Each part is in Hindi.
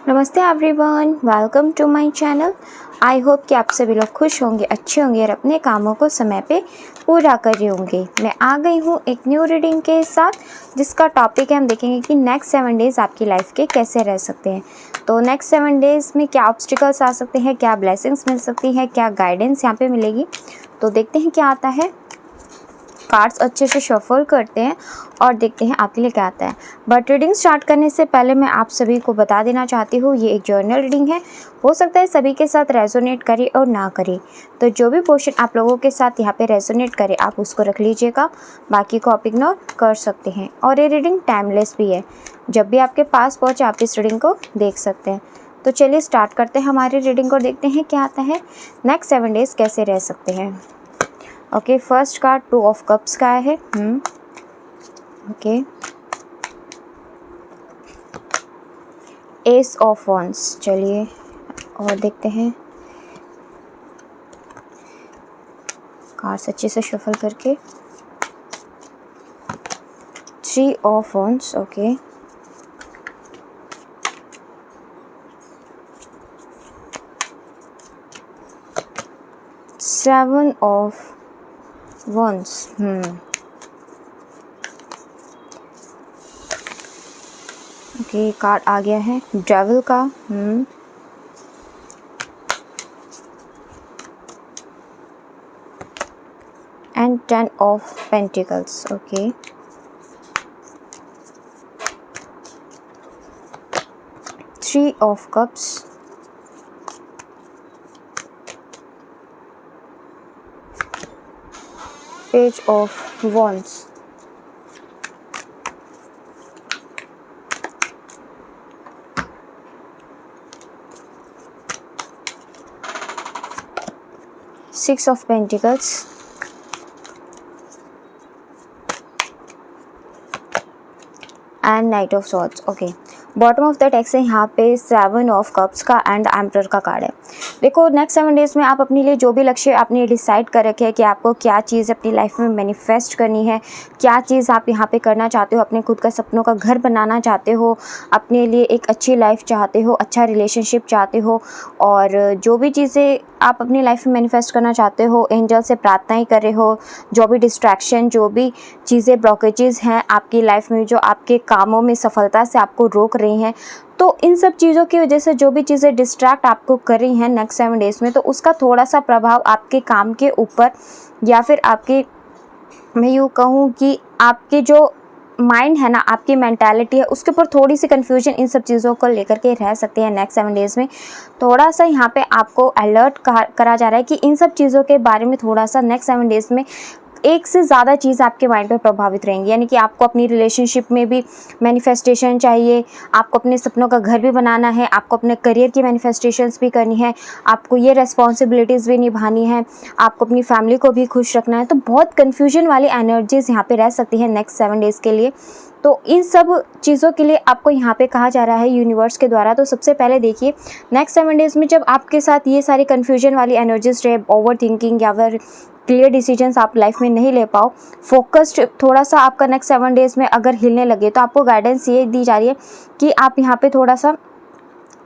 नमस्ते everyone, welcome to my channel. I hope कि आप सभी लोग खुश होंगे, अच्छे होंगे और अपने कामों को समय पे पूरा कर रहे होंगे। मैं आ गई हूँ एक न्यू रीडिंग के साथ, जिसका टॉपिक है हम देखेंगे कि नेक्स्ट 7 डेज़ आपकी लाइफ के कैसे रह सकते हैं। तो नेक्स्ट 7 डेज़ में क्या ऑब्स्टिकल्स आ सकते हैं, क्या ब्लेसिंग्स मिल सकती है, क्या गाइडेंस यहाँ पे मिलेगी। तो देखते हैं क्या आता है। कार्ड्स अच्छे से शफल करते हैं और देखते हैं आपके लिए क्या आता है। बट रीडिंग स्टार्ट करने से पहले मैं आप सभी को बता देना चाहती हूँ, ये एक जर्नल रीडिंग है। हो सकता है सभी के साथ रेजोनेट करे और ना करे, तो जो भी पोर्शन आप लोगों के साथ यहाँ पे रेजोनेट करे आप उसको रख लीजिएगा, बाकी को आप इग्नोर कर सकते हैं। और ये रीडिंग टाइमलेस भी है, जब भी आपके पास पहुँचे आप इस रीडिंग को देख सकते हैं। तो चलिए स्टार्ट करते हैं हमारी रीडिंग को, देखते हैं क्या आता है, नेक्स्ट 7 डेज़ कैसे रह सकते हैं। Okay, first card 2 of cups का है। Okay, S of wands. चलिए और देखते हैं कार्ड्स अच्छे से शफल करके। 3 of wands. Okay, seven of wands. Okay, card आ गया है डेविल का। And 10 of pentacles. Okay, 3 of cups, page of wands, six of pentacles, and knight of swords. Okay, bottom of the text है यहाँ पे 7 ऑफ कप्स का एंड एम्परर का कार्ड है। देखो, नेक्स्ट 7 डेज़ में आप अपने लिए जो भी लक्ष्य आपने डिसाइड कर रखे हैं कि आपको क्या चीज़ अपनी लाइफ में मैनिफेस्ट करनी है, क्या चीज़ आप यहाँ पे करना चाहते हो, अपने खुद का सपनों का घर बनाना चाहते हो, अपने लिए एक अच्छी लाइफ चाहते हो, अच्छा रिलेशनशिप चाहते हो, और जो भी चीज़ें आप अपनी लाइफ में मैनिफेस्ट करना चाहते हो, एंजल से प्रार्थनाएं कर रहे हो, जो भी डिस्ट्रैक्शन, जो भी चीज़ें ब्लॉकेजेस हैं आपकी लाइफ में, जो आपके कामों में सफलता से आपको रोक रही हैं, तो इन सब चीज़ों की वजह से जो भी चीज़ें डिस्ट्रैक्ट आपको कर रही हैं नेक्स्ट 7 डेज़ में, तो उसका थोड़ा सा प्रभाव आपके काम के ऊपर, या फिर आपके, मैं यूँ कहूँ कि आपके जो माइंड है ना, आपकी मेंटालिटी है, उसके ऊपर थोड़ी सी कन्फ्यूजन इन सब चीज़ों को लेकर के रह सकती है नेक्स्ट 7 डेज़ में। थोड़ा सा यहाँ पे आपको अलर्ट करा जा रहा है कि इन सब चीज़ों के बारे में थोड़ा सा नेक्स्ट 7 डेज़ में एक से ज़्यादा चीज़ आपके माइंड पे प्रभावित रहेंगी। यानी कि आपको अपनी रिलेशनशिप में भी मैनिफेस्टेशन चाहिए, आपको अपने सपनों का घर भी बनाना है, आपको अपने करियर की मैनिफेस्टेशंस भी करनी है, आपको ये रेस्पॉन्सिबिलिटीज़ भी निभानी है, आपको अपनी फैमिली को भी खुश रखना है। तो बहुत कन्फ्यूजन वाली एनर्जीज़ यहाँ पे रह सकती है नेक्स्ट 7 डेज़ के लिए। तो इन सब चीज़ों के लिए आपको यहाँ पे कहा जा रहा है यूनिवर्स के द्वारा। तो सबसे पहले देखिए, नेक्स्ट 7 डेज़ में जब आपके साथ ये सारी कन्फ्यूजन वाली एनर्जीज रहे, ओवर थिंकिंग या फिर क्लियर डिसीजंस आप लाइफ में नहीं ले पाओ, फोकस्ड थोड़ा सा आपका नेक्स्ट 7 डेज़ में अगर हिलने लगे, तो आपको गाइडेंस ये दी जा रही है कि आप यहाँ पे थोड़ा सा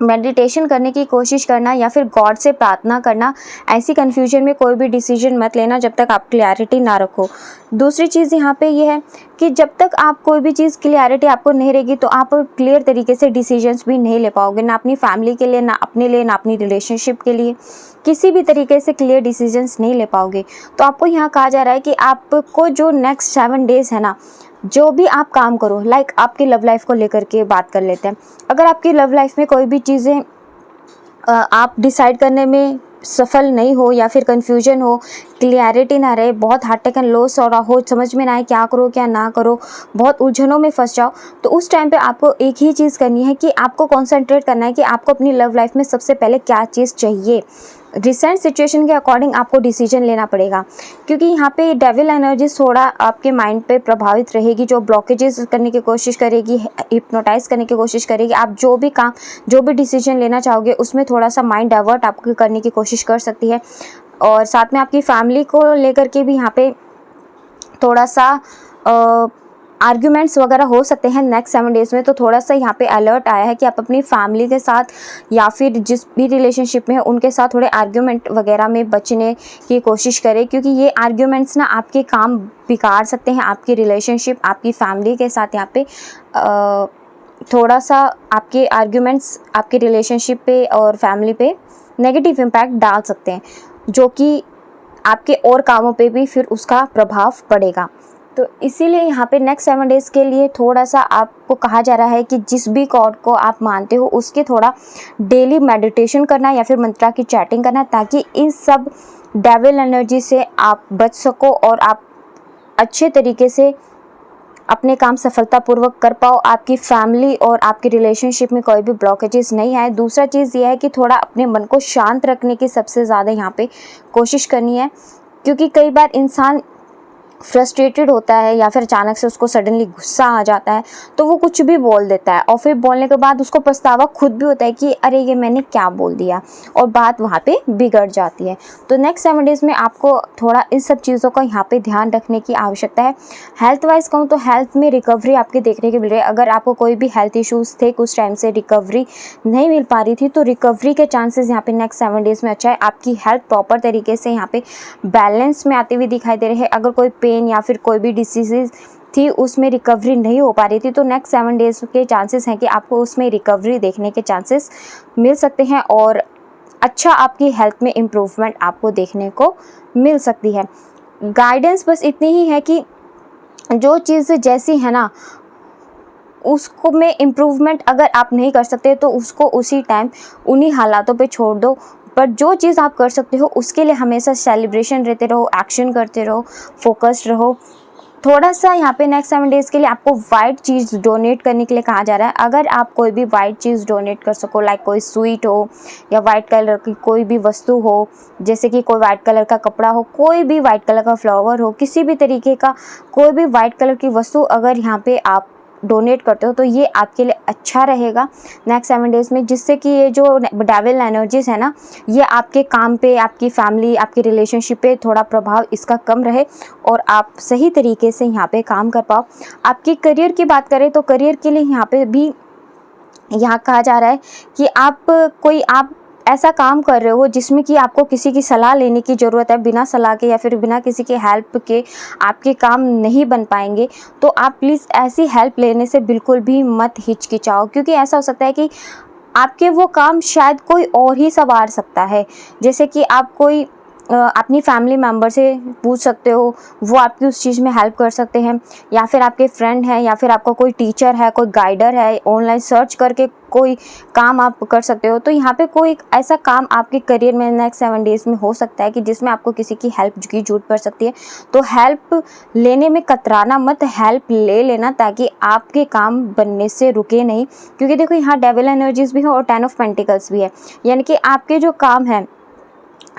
मेडिटेशन करने की कोशिश करना या फिर गॉड से प्रार्थना करना। ऐसी कन्फ्यूजन में कोई भी डिसीजन मत लेना जब तक आप क्लैरिटी ना रखो। दूसरी चीज़ यहाँ पे ये है कि जब तक आप कोई भी चीज़ क्लैरिटी आपको नहीं रहेगी, तो आप क्लियर तरीके से डिसीजंस भी नहीं ले पाओगे, ना अपनी फैमिली के लिए, ना अपने लिए, ना अपनी रिलेशनशिप के लिए, किसी भी तरीके से क्लियर डिसीजंस नहीं ले पाओगे। तो आपको यहाँ कहा जा रहा है कि आपको जो नेक्स्ट 7 डेज़ है ना, जो भी आप काम करो, लाइक आपकी लव लाइफ को लेकर के बात कर लेते हैं। अगर आपकी लव लाइफ में कोई भी चीज़ें आप डिसाइड करने में सफल नहीं हो, या फिर कन्फ्यूजन हो, क्लियरिटी ना रहे, बहुत हार्ट टेकन लॉस हो रहा हो, समझ में ना आए क्या करो क्या ना करो, बहुत उलझनों में फंस जाओ, तो उस टाइम पे आपको एक ही चीज़ करनी है कि आपको कॉन्सेंट्रेट करना है कि आपको अपनी लव लाइफ में सबसे पहले क्या चीज़ चाहिए। रिसेंट सिचुएशन के अकॉर्डिंग आपको डिसीजन लेना पड़ेगा, क्योंकि यहाँ पे डेविल एनर्जी थोड़ा आपके माइंड पे प्रभावित रहेगी, जो ब्लॉकेजेस करने की कोशिश करेगी, हिप्नोटाइज करने की कोशिश करेगी। आप जो भी काम, जो भी डिसीजन लेना चाहोगे, उसमें थोड़ा सा माइंड डाइवर्ट आपको करने की कोशिश कर सकती है। और साथ में आपकी फैमिली को लेकर के भी यहाँ पे थोड़ा सा आर्ग्यूमेंट्स वगैरह हो सकते हैं नेक्स्ट 7 डेज़ में। तो थोड़ा सा यहाँ पे अलर्ट आया है कि आप अपनी फैमिली के साथ या फिर जिस भी रिलेशनशिप में है उनके साथ थोड़े आर्ग्यूमेंट वगैरह में बचने की कोशिश करें, क्योंकि ये आर्ग्यूमेंट्स ना आपके काम बिगाड़ सकते हैं, आपकी रिलेशनशिप आपकी फैमिली के साथ यहाँ पे थोड़ा सा आपके आर्ग्यूमेंट्स आपके रिलेशनशिप पे और फैमिली पे नेगेटिव इम्पैक्ट डाल सकते हैं, जो कि आपके और कामों पे भी फिर उसका प्रभाव पड़ेगा। तो इसीलिए यहाँ पे नेक्स्ट 7 डेज़ के लिए थोड़ा सा आपको कहा जा रहा है कि जिस भी गॉड को आप मानते हो उसके थोड़ा डेली मेडिटेशन करना या फिर मंत्रा की चैटिंग करना, ताकि इन सब डेविल एनर्जी से आप बच सको और आप अच्छे तरीके से अपने काम सफलतापूर्वक कर पाओ, आपकी फैमिली और आपकी रिलेशनशिप में कोई भी ब्लॉकेजेस नहीं आए। दूसरा चीज़ ये है कि थोड़ा अपने मन को शांत रखने की सबसे ज़्यादा यहाँ पे कोशिश करनी है, क्योंकि कई बार इंसान फ्रस्ट्रेटेड होता है या फिर अचानक से उसको सडनली गुस्सा आ जाता है तो वो कुछ भी बोल देता है और फिर बोलने के बाद उसको पछतावा खुद भी होता है कि अरे ये मैंने क्या बोल दिया, और बात वहाँ पे बिगड़ जाती है। तो नेक्स्ट 7 डेज़ में आपको थोड़ा इन सब चीज़ों का यहाँ पे ध्यान रखने की आवश्यकता है। हेल्थ वाइज कहूँ तो हेल्थ में रिकवरी आपके देखने को मिल रही है। अगर आपको कोई भी हेल्थ इश्यूज़ थे, कुछ टाइम से रिकवरी नहीं मिल पा रही थी, तो रिकवरी के चांसेस यहाँ पे नेक्स्ट 7 डेज़ में अच्छा है। आपकी हेल्थ प्रॉपर तरीके से यहाँ पे बैलेंस में आती हुई दिखाई दे रही है। अगर कोई पेन या फिर कोई भी डिसीज़ थी उसमें रिकवरी नहीं हो पा रही थी, तो नेक्स्ट 7 डेज़ के चांसेस हैं कि आपको उसमें रिकवरी देखने के चांसेस मिल सकते हैं और अच्छा आपकी हेल्थ में इम्प्रूवमेंट आपको देखने को मिल सकती है। गाइडेंस बस इतनी ही है कि जो चीज़ जैसी है ना उसको में इम्प्रूवमेंट अगर आप नहीं कर सकते तो उसको उसी टाइम उन्हीं हालातों पे छोड़ दो, पर जो चीज़ आप कर सकते हो उसके लिए हमेशा सेलिब्रेशन रहते रहो, एक्शन करते रहो, फोकस्ड रहो। थोड़ा सा यहाँ पे नेक्स्ट 7 डेज़ के लिए आपको वाइट चीज़ डोनेट करने के लिए कहा जा रहा है। अगर आप कोई भी वाइट चीज़ डोनेट कर सको, लाइक कोई स्वीट हो या वाइट कलर की कोई भी वस्तु हो, जैसे कि कोई वाइट कलर का कपड़ा हो, कोई भी वाइट कलर का फ्लावर हो, किसी भी तरीके का कोई भी वाइट कलर की वस्तु अगर यहाँ पे आप डोनेट करते हो तो ये आपके लिए अच्छा रहेगा नेक्स्ट 7 डेज़ में, जिससे कि ये जो डेविल एनर्जीज है ना ये आपके काम पे, आपकी फैमिली, आपकी रिलेशनशिप पे थोड़ा प्रभाव इसका कम रहे और आप सही तरीके से यहाँ पे काम कर पाओ। आपकी करियर की बात करें तो करियर के लिए यहाँ पे भी यहाँ कहा जा रहा है कि आप ऐसा काम कर रहे हो जिसमें कि आपको किसी की सलाह लेने की ज़रूरत है, बिना सलाह के या फिर बिना किसी के हेल्प के आपके काम नहीं बन पाएंगे। तो आप प्लीज़ ऐसी हेल्प लेने से बिल्कुल भी मत हिचकिचाओ, क्योंकि ऐसा हो सकता है कि आपके वो काम शायद कोई और ही संवार सकता है। जैसे कि आप कोई अपनी फैमिली मेम्बर से पूछ सकते हो, वो आपकी उस चीज़ में हेल्प कर सकते हैं, या फिर आपके फ्रेंड हैं या फिर आपका कोई टीचर है, कोई गाइडर है, ऑनलाइन सर्च करके कोई काम आप कर सकते हो। तो यहाँ पे कोई ऐसा काम आपके करियर में नेक्स्ट 7 डेज़ में हो सकता है कि जिसमें आपको किसी की हेल्प की जरूरत पड़ सकती है। तो हेल्प लेने में कतराना मत, हेल्प ले लेना ताकि आपके काम बनने से रुके नहीं, क्योंकि देखो यहाँ डेविल एनर्जीज भी है और 10 ऑफ पेंटिकल्स भी है, यानी कि आपके जो काम है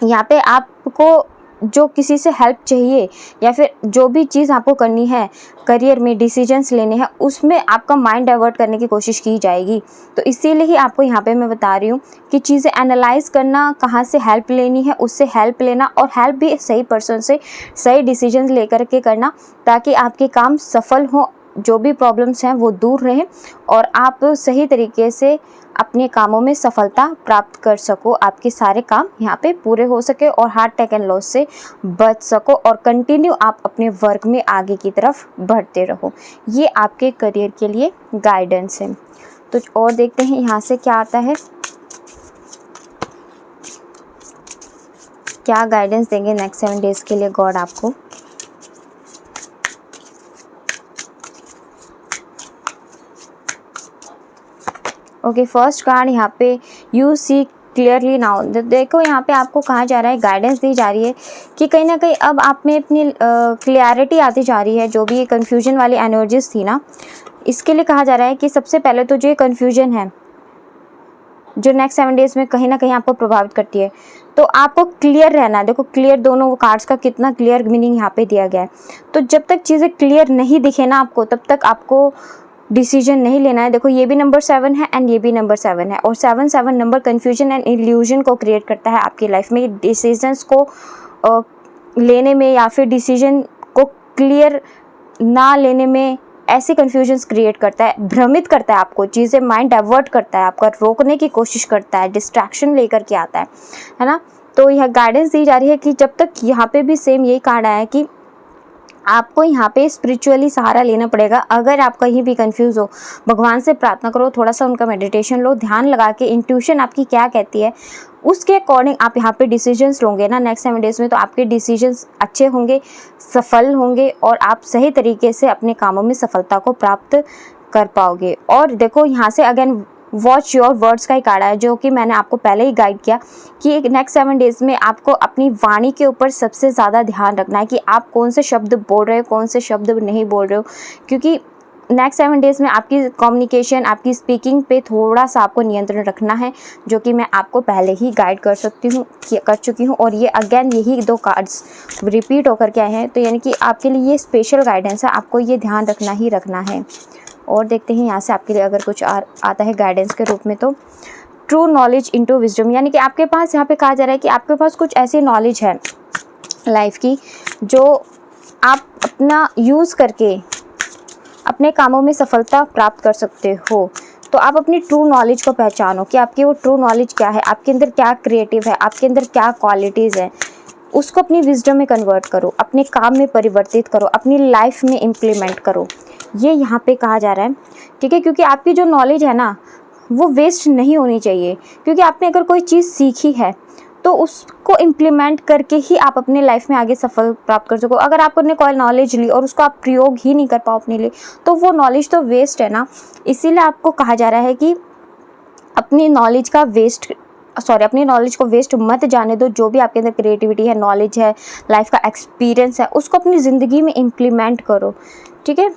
यहाँ पे आपको जो किसी से हेल्प चाहिए या फिर जो भी चीज़ आपको करनी है करियर में, डिसीजंस लेने हैं, उसमें आपका माइंड डाइवर्ट करने की कोशिश की जाएगी। तो इसीलिए ही आपको यहाँ पे मैं बता रही हूँ कि चीज़ें एनालाइज करना, कहाँ से हेल्प लेनी है उससे हेल्प लेना, और हेल्प भी सही पर्सन से सही डिसीजंस लेकर के करना, ताकि आपके काम सफल हो, जो भी प्रॉब्लम्स हैं वो दूर रहें और आप सही तरीके से अपने कामों में सफलता प्राप्त कर सको, आपके सारे काम यहाँ पे पूरे हो सके और हार्ट अटैक एंड लॉस से बच सको और कंटिन्यू आप अपने वर्क में आगे की तरफ बढ़ते रहो। ये आपके करियर के लिए गाइडेंस है। तो और देखते हैं यहाँ से क्या आता है, क्या गाइडेंस देंगे नेक्स्ट 7 डेज़ के लिए गॉड आपको। ओके, फर्स्ट कार्ड यहाँ पे यू सी क्लियरली नाउ। देखो यहाँ पे आपको कहा जा रहा है, गाइडेंस दी जा रही है कि कहीं ना कहीं अब आप में अपनी क्लियरिटी आती जा रही है। जो भी ये कन्फ्यूजन वाली एनर्जीज थी ना, इसके लिए कहा जा रहा है कि सबसे पहले तो जो ये कन्फ्यूजन है जो नेक्स्ट 7 डेज़ में कहीं ना कहीं आपको प्रभावित करती है, तो आपको क्लियर रहना है। देखो क्लियर, दोनों कार्ड्स का कितना क्लियर मीनिंग यहाँ पे दिया गया है। तो जब तक चीज़ें क्लियर नहीं दिखे ना आपको, तब तक आपको डिसीजन नहीं लेना है। देखो ये भी नंबर 7 है एंड ये भी नंबर 7 है, और 7 नंबर कन्फ्यूजन एंड इल्यूजन को क्रिएट करता है आपकी लाइफ में। डिसीजंस को लेने में या फिर डिसीजन को क्लियर ना लेने में ऐसी कन्फ्यूजन्स क्रिएट करता है, भ्रमित करता है आपको, चीज़ें माइंड डाइवर्ट करता है, आपका रोकने की कोशिश करता है, डिस्ट्रैक्शन लेकर के आता है ना। तो यह गाइडेंस दी जा रही है कि जब तक यहाँ पे भी सेम यही कहा है कि आपको यहाँ पे स्पिरिचुअली सहारा लेना पड़ेगा। अगर आप कहीं भी कंफ्यूज हो, भगवान से प्रार्थना करो, थोड़ा सा उनका मेडिटेशन लो, ध्यान लगा के इंट्यूशन आपकी क्या कहती है उसके अकॉर्डिंग आप यहाँ पे डिसीजंस लोगे ना नेक्स्ट 7 डेज़ में, तो आपके डिसीजंस अच्छे होंगे, सफल होंगे और आप सही तरीके से अपने कामों में सफलता को प्राप्त कर पाओगे। और देखो यहाँ से अगेन वॉच योर वर्ड्स का ही कार्ड है, जो कि मैंने आपको पहले ही गाइड किया कि नेक्स्ट 7 डेज़ में आपको अपनी वाणी के ऊपर सबसे ज़्यादा ध्यान रखना है कि आप कौन से शब्द बोल रहे हो, कौन से शब्द नहीं बोल रहे हो, क्योंकि नेक्स्ट 7 डेज़ में आपकी कम्युनिकेशन, आपकी स्पीकिंग पे थोड़ा सा आपको नियंत्रण रखना है, जो कि मैं आपको पहले ही गाइड कर चुकी हूँ। और ये अगेन यही 2 कार्ड्स रिपीट होकर के आए हैं, तो यानी कि आपके लिए ये स्पेशल गाइडेंस है, आपको ये ध्यान रखना ही रखना है। और देखते हैं यहाँ से आपके लिए अगर कुछ आता है गाइडेंस के रूप में, तो ट्रू नॉलेज इनटू विजडम, यानी कि आपके पास यहाँ पे कहा जा रहा है कि आपके पास कुछ ऐसी नॉलेज है लाइफ की जो आप अपना यूज़ करके अपने कामों में सफलता प्राप्त कर सकते हो। तो आप अपनी ट्रू नॉलेज को पहचानो कि आपकी वो ट्रू नॉलेज क्या है, आपके अंदर क्या क्रिएटिव है, आपके अंदर क्या क्वालिटीज़ हैं, उसको अपनी विजडम में कन्वर्ट करो, अपने काम में परिवर्तित करो, अपनी लाइफ में इम्प्लीमेंट करो, ये यहाँ पे कहा जा रहा है, ठीक है। क्योंकि आपकी जो नॉलेज है ना वो वेस्ट नहीं होनी चाहिए, क्योंकि आपने अगर कोई चीज़ सीखी है तो उसको इम्प्लीमेंट करके ही आप अपने लाइफ में आगे सफल प्राप्त कर सको। अगर आपने कोई नॉलेज ली और उसको आप प्रयोग ही नहीं कर पाओ अपने लिए, तो वो नॉलेज तो वेस्ट है ना। इसीलिए आपको कहा जा रहा है कि अपनी नॉलेज को वेस्ट मत जाने दो। जो भी आपके अंदर क्रिएटिविटी है, नॉलेज है, लाइफ का एक्सपीरियंस है, उसको अपनी ज़िंदगी में इम्प्लीमेंट करो, ठीक है।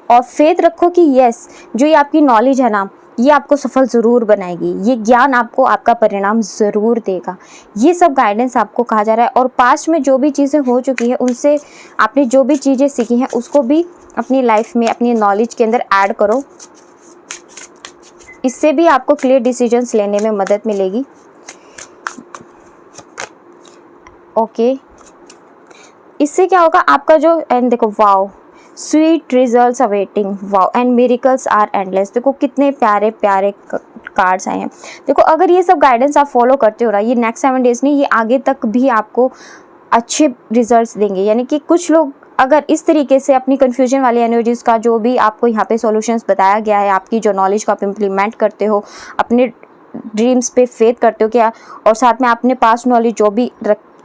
और फेथ रखो कि यस, जो ये आपकी नॉलेज है ना, ये आपको सफल ज़रूर बनाएगी, ये ज्ञान आपको आपका परिणाम ज़रूर देगा। ये सब गाइडेंस आपको कहा जा रहा है। और पास्ट में जो भी चीज़ें हो चुकी हैं, उनसे आपने जो भी चीज़ें सीखी हैं उसको भी अपनी लाइफ में, अपनी नॉलेज के अंदर ऐड करो। इससे भी आपको क्लियर डिसीजंस लेने में मदद मिलेगी। ओके, इससे क्या होगा आपका जो, एंड देखो, wow, sweet results awaiting, wow, and miracles are endless. देखो कितने प्यारे प्यारे कार्ड्स आए हैं। देखो अगर ये सब गाइडेंस आप फॉलो करते हो ना, ये नेक्स्ट 7 डेज़ नहीं, ये आगे तक भी आपको अच्छे रिजल्ट्स देंगे। यानी कि कुछ लोग अगर इस तरीके से अपनी कन्फ्यूजन वाली एनर्जीज़ का, जो भी आपको यहाँ पे सॉल्यूशंस बताया गया है, आपकी जो नॉलेज को आप इम्प्लीमेंट करते हो, अपने ड्रीम्स पे फेथ करते हो क्या, और साथ में आपने पास्ट नॉलेज जो भी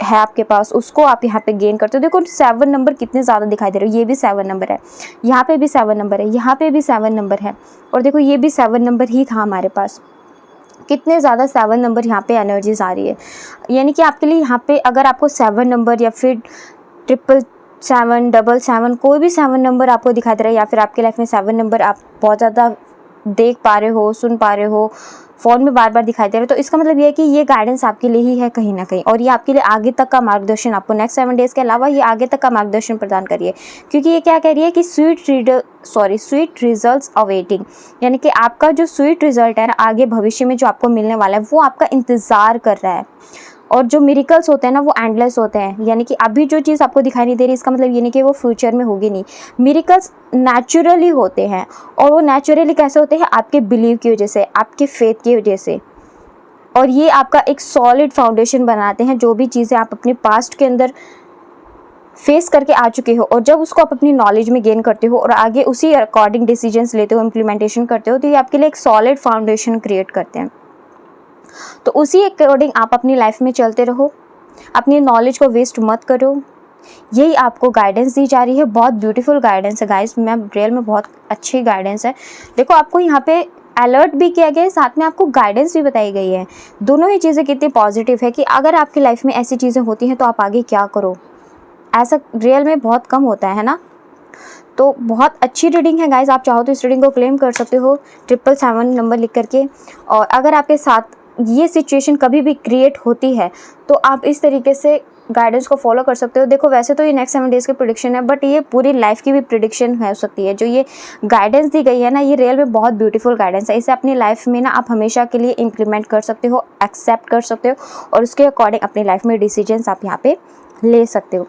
है आपके पास, उसको आप यहाँ पे गेन करते हो। देखो 7 नंबर कितने ज़्यादा दिखाई दे रहे हो। ये भी 7 नंबर है, यहाँ पे भी 7 नंबर है, यहाँ पे भी 7 नंबर है, और देखो ये भी 7 नंबर ही था हमारे पास। कितने ज़्यादा 7 नंबर यहाँ पे एनर्जीज आ रही है। यानी कि आपके लिए यहाँ पे अगर आपको 7 नंबर या फिर 777, 777, कोई भी 7 नंबर आपको दिखाई दे रहा है, या फिर आपके लाइफ में 7 नंबर आप बहुत ज़्यादा देख पा रहे हो, सुन पा रहे हो, फ़ोन में बार बार दिखाई दे रहे हो, तो इसका मतलब ये है कि ये गाइडेंस आपके लिए ही है कहीं ना कहीं। और ये आपके लिए आगे तक का मार्गदर्शन, आपको नेक्स्ट 7 डेज़ के अलावा ये आगे तक का मार्गदर्शन प्रदान करिए। क्योंकि ये क्या कह रही है कि स्वीट रिजल्ट्स अवेटिंग, यानी कि आपका जो स्वीट रिजल्ट है ना, आगे भविष्य में जो आपको मिलने वाला है, वो आपका इंतज़ार कर रहा है। और जो मिरेकल्स होते हैं ना, वो एंडलेस होते हैं। यानी कि अभी जो चीज़ आपको दिखाई नहीं दे रही, इसका मतलब ये नहीं कि वो फ्यूचर में होगी नहीं। मिरेकल्स नेचुरली होते हैं, और वो नेचुरली कैसे होते हैं, आपके बिलीव की वजह से, आपके फेथ की वजह से। और ये आपका एक सॉलिड फाउंडेशन बनाते हैं। जो भी चीज़ें आप अपने पास्ट के अंदर फेस करके आ चुके हो, और जब उसको आप अपनी नॉलेज में गेन करते हो और आगे उसी अकॉर्डिंग डिसीजंस लेते हो, इम्प्लीमेंटेशन करते हो, तो ये आपके लिए एक सॉलिड फाउंडेशन क्रिएट करते हैं। तो उसी अकॉर्डिंग आप अपनी लाइफ में चलते रहो, अपनी नॉलेज को वेस्ट मत करो। यही आपको गाइडेंस दी जा रही है। बहुत ब्यूटीफुल गाइडेंस है गाइस, मैं रियल में बहुत अच्छी गाइडेंस है। देखो आपको यहाँ पे अलर्ट भी किया गया है, साथ में आपको गाइडेंस भी बताई गई है। दोनों ही चीज़ें कितनी पॉजिटिव है कि अगर आपकी लाइफ में ऐसी चीज़ें होती हैं तो आप आगे क्या करो। ऐसा रियल में बहुत कम होता है ना। तो बहुत अच्छी रीडिंग है गाइस, आप चाहो तो इस रीडिंग को क्लेम कर सकते हो 777 नंबर लिख करके। और अगर आपके साथ ये सिचुएशन कभी भी क्रिएट होती है तो आप इस तरीके से गाइडेंस को फॉलो कर सकते हो। देखो वैसे तो ये नेक्स्ट 7 डेज़ की प्रेडिक्शन है, बट ये पूरी लाइफ की भी प्रेडिक्शन हो सकती है। जो ये गाइडेंस दी गई है ना, ये रियल में बहुत ब्यूटीफुल गाइडेंस है। इसे अपनी लाइफ में ना आप हमेशा के लिए इम्प्लीमेंट कर सकते हो, एक्सेप्ट कर सकते हो, और उसके अकॉर्डिंग अपनी लाइफ में डिसीजंस आप यहाँ पे ले सकते हो।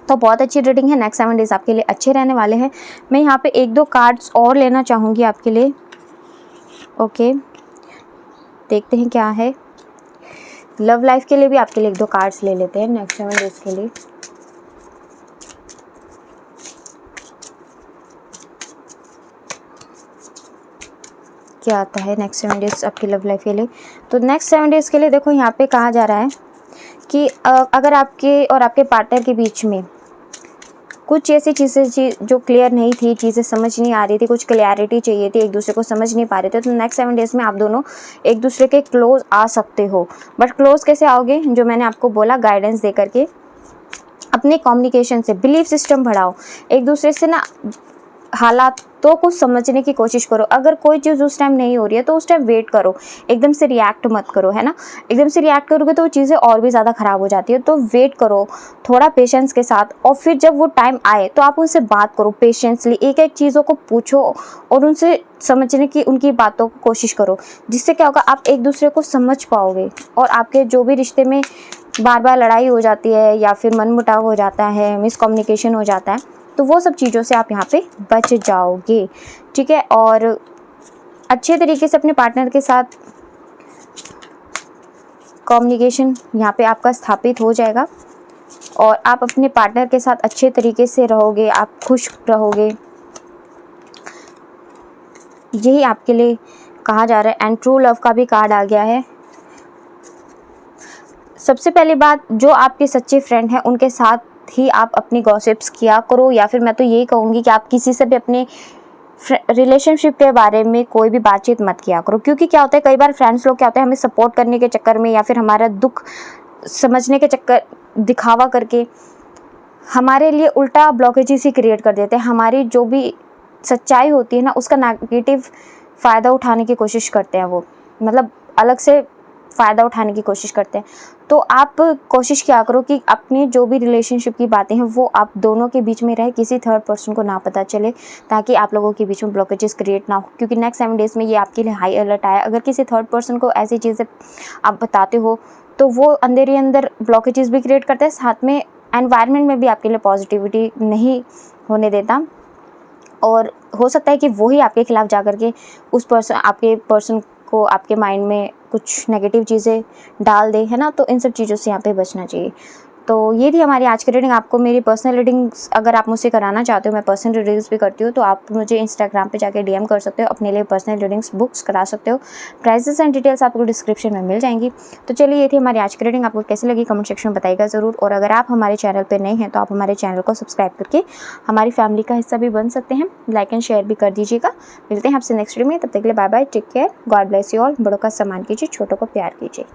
तो बहुत अच्छी रीडिंग है, नेक्स्ट 7 डेज़ आपके लिए अच्छे रहने वाले हैं। मैं यहाँ पे 1-2 कार्ड्स और लेना चाहूँगी आपके लिए। ओके, देखते हैं क्या है। लव लाइफ के लिए भी आपके लिए 1-2 कार्ड्स ले लेते हैं नेक्स्ट 7 डेज़ के लिए। क्या आता है नेक्स्ट 7 डेज़ आपकी लव लाइफ के लिए। तो नेक्स्ट 7 डेज़ के लिए देखो यहाँ पे कहा जा रहा है कि अगर आपके और आपके पार्टनर के बीच में कुछ ऐसी चीज़ें जो क्लियर नहीं थी, चीज़ें समझ नहीं आ रही थी, कुछ क्लैरिटी चाहिए थी, एक दूसरे को समझ नहीं पा रहे थे, तो नेक्स्ट 7 डेज़ में आप दोनों एक दूसरे के क्लोज आ सकते हो। बट क्लोज कैसे आओगे, जो मैंने आपको बोला, गाइडेंस दे करके, अपने कम्युनिकेशन से, बिलीफ सिस्टम बढ़ाओ, एक दूसरे से ना हालात तो कुछ समझने की कोशिश करो। अगर कोई चीज़ उस टाइम नहीं हो रही है तो उस टाइम वेट करो, एकदम से रिएक्ट मत करो, है ना। एकदम से रिएक्ट करोगे तो वो चीज़ें और भी ज़्यादा ख़राब हो जाती है। तो वेट करो थोड़ा पेशेंस के साथ, और फिर जब वो टाइम आए तो आप उनसे बात करो पेशेंसली, एक एक चीज़ों को पूछो और उनसे समझने की, उनकी बातों को कोशिश करो, जिससे क्या होगा, आप एक दूसरे को समझ पाओगे। और आपके जो भी रिश्ते में बार बार लड़ाई हो जाती है या फिर मनमुटाव हो जाता है, मिसकम्युनिकेशन हो जाता है, तो वो सब चीज़ों से आप यहाँ पे बच जाओगे, ठीक है। और अच्छे तरीके से अपने पार्टनर के साथ कम्युनिकेशन यहाँ पे आपका स्थापित हो जाएगा और आप अपने पार्टनर के साथ अच्छे तरीके से रहोगे, आप खुश रहोगे, यही आपके लिए कहा जा रहा है। एंड ट्रू लव का भी कार्ड आ गया है। सबसे पहली बात, जो आपके सच्चे फ्रेंड हैं उनके साथ ही आप अपनी गॉसिप्स किया करो, या फिर मैं तो यही कहूँगी कि आप किसी से भी अपने रिलेशनशिप के बारे में कोई भी बातचीत मत किया करो। क्योंकि क्या होता है, कई बार फ्रेंड्स लोग क्या होते हैं, हमें सपोर्ट करने के चक्कर में या फिर हमारा दुख समझने के चक्कर, दिखावा करके हमारे लिए उल्टा ब्लॉकेजेस ही क्रिएट कर देते हैं। हमारी जो भी सच्चाई होती है ना, उसका नेगेटिव फ़ायदा उठाने की कोशिश करते हैं वो, मतलब अलग से फ़ायदा उठाने की कोशिश करते हैं। तो आप कोशिश क्या करो कि अपनी जो भी रिलेशनशिप की बातें हैं वो आप दोनों के बीच में रहे, किसी थर्ड पर्सन को ना पता चले, ताकि आप लोगों के बीच में ब्लॉकेजेस क्रिएट ना हो। क्योंकि नेक्स्ट 7 डेज़ में ये आपके लिए हाई अलर्ट आया। अगर किसी थर्ड पर्सन को ऐसी चीज़ें आप बताते हो तो वो अंदर ही अंदर ब्लॉकेजेस भी क्रिएट करता है, साथ में एनवायरनमेंट में भी आपके लिए पॉजिटिविटी नहीं होने देता। और हो सकता है कि वही आपके खिलाफ जा कर के उस पर्सन, आपके पर्सन को आपके माइंड में कुछ नेगेटिव चीज़ें डाल दे, है ना। तो इन सब चीज़ों से यहाँ पे बचना चाहिए। तो ये थी हमारी आज की रीडिंग। आपको मेरी पर्सनल रीडिंग्स अगर आप मुझसे कराना चाहते हो, मैं पर्सनल रीडिंग्स भी करती हूँ, तो आप मुझे इंस्टाग्राम पे जाके डीएम कर सकते हो, अपने लिए पर्सनल रीडिंग्स बुक्स करा सकते हो। प्राइसेस एंड डिटेल्स आपको डिस्क्रिप्शन में मिल जाएंगी। तो चलिए, ये थी हमारी आज की रीडिंग। आपको कैसी लगी कमेंट सेक्शन में बताइएगा ज़रूर। और अगर आप हमारे चैनल पर नए हैं तो आप हमारे चैनल को सब्सक्राइब करके हमारी फैमिली का हिस्सा भी बन सकते हैं। लाइक एंड शेयर भी कर दीजिएगा। मिलते हैं आपसे नेक्स्ट वीडियो में, तब तक के लिए bye bye, take care, God bless you all. बड़ों का सम्मान कीजिए, छोटों को प्यार कीजिए।